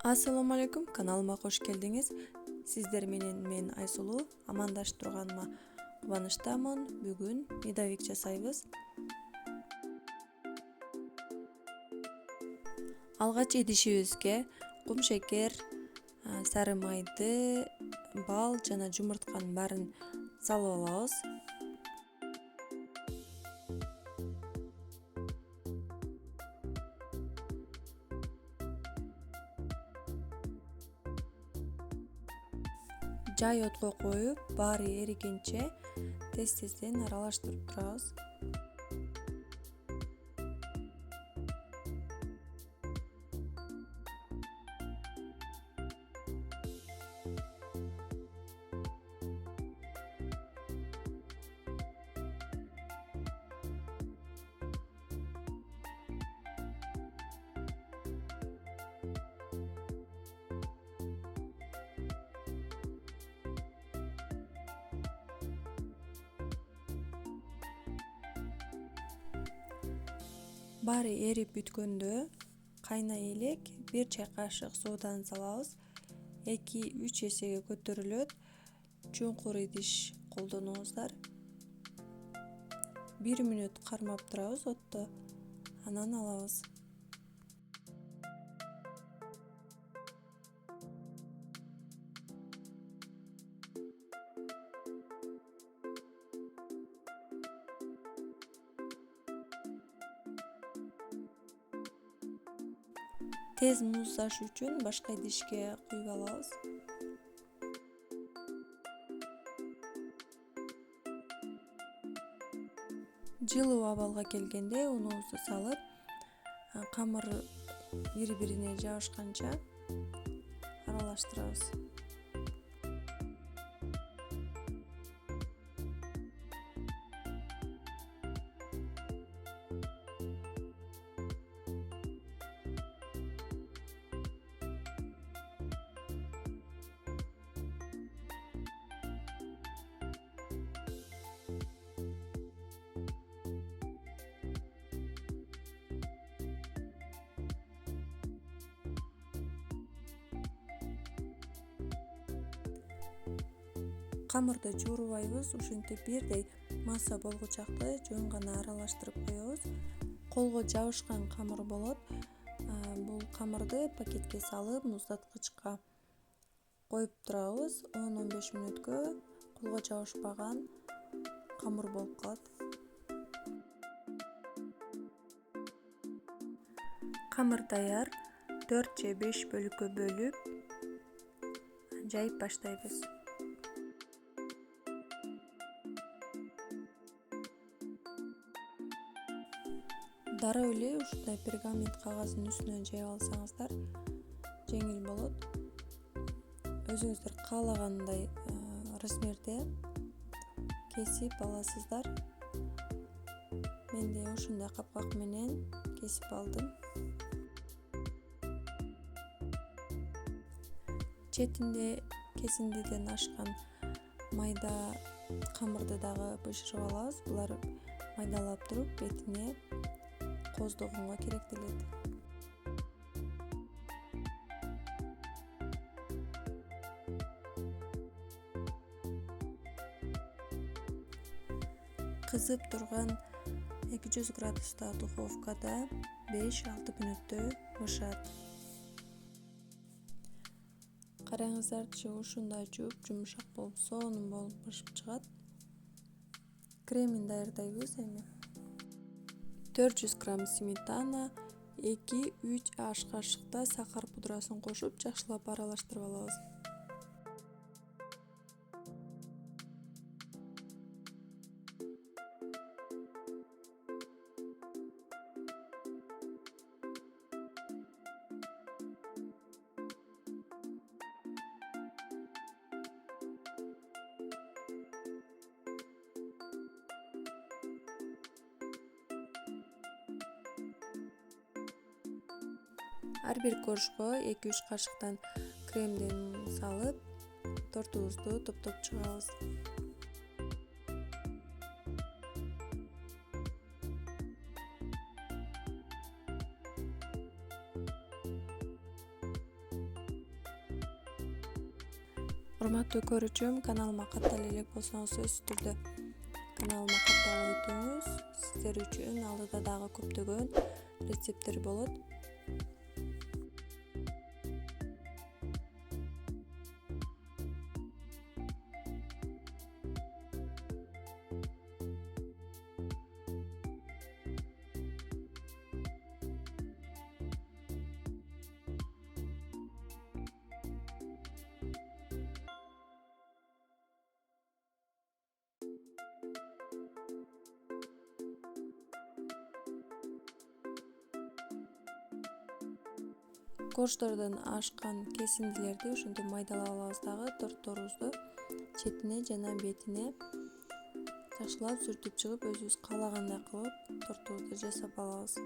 Ассаламу алейкум, каналыма кош келдиңиз. Сиздер менен мен Айсулуу амандашып турганыма кубанычтамын. Бүгүн медовик жасайбыз. Алгач идишибизге кумшекер, сары майды, бал жана жумуртканын баарын салып алабыз. Жай отко коюп, баары эригенче тез-тезден аралаштырып турабыз. Баары эрип бүткөндө кайнай элек 1 чай кашык сооданы салабыз. 2-3 эсеге көтөрүлөт. Чуңкур идиш колдонуңуздар. 1 мүнөт кармап турабыз отто. Анан алабыз. Тез муздаш үчүн башка идишке куюп алабыз. Жылуу абалга келгенде унубузду салып, камыр бири-бирине жабышканча аралаштырабыз. Камырды жуурубайбыз, ушинтип бирдей масса болгучакты жөн гана аралаштырып коебуз. Колго жабышкан камыр болот. Бул камырды пакетке салып, муздаткычка коюп турабыз. 10-15 мүнөткө колго жабышпаган камыр болуп калат. Камыр даяр. 4 же 5 бөлүккө бөлүп жайып баштайбыз. Дароо эле ушундай пергамент кагаздын үстүнө жайып алсаңыздар жеңил болот. Өзүңүздөр каалагандай размерде кесип аласыздар. Мен да ушундай капкак менен кесип алдым. Четинде кесиндиден ашкан майда камырды дагы бышырып алабыз. Булар майдалап туруп бетине коздогонго керектелет. Кызып турган 200 градуста духовкада 5-6 мүнөттө бышат. Караңыздарчы, ушундай жумшак болуп, сонун болуп бышып чыгат. Кремин даярдайбыз эми. 400 грамм сметана, 2-3 аш кашыкта сахар пудрасын кошуп, жакшылап аралаштырып алабыз. Ар бир коржго 2-3 кашыктан кремден салып, тортубузду топтоп чыгабыз. Урматтуу көрүүчүм, каналыма каттала элек болсоңуз сөзсүз түрдө каналыма катталып өтүңүз. Сиздер үчүн алдыда дагы көптөгөн рецепттер болот. Корждордон ашкан кесиндилерди ошентип майдалап алабыз дагы. Тортторубузду четине жана бетине жакшылап сүртүп чыгып, өзүбүз каалагандай кылып тортубузду жасап алабыз.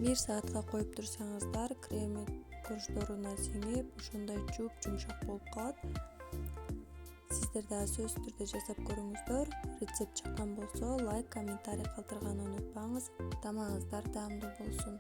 Бир саатка коюп турсаңыздар, креми корждоруна сиңип, ошондой жумшак болуп калат. Сиздер да сөзсүз түрдө жасап көрүңүздөр. Рецепт жаккан болсо, лайк, комментарий калтырганды унутпаңыз. Тамагыңыздар даамдуу болсун.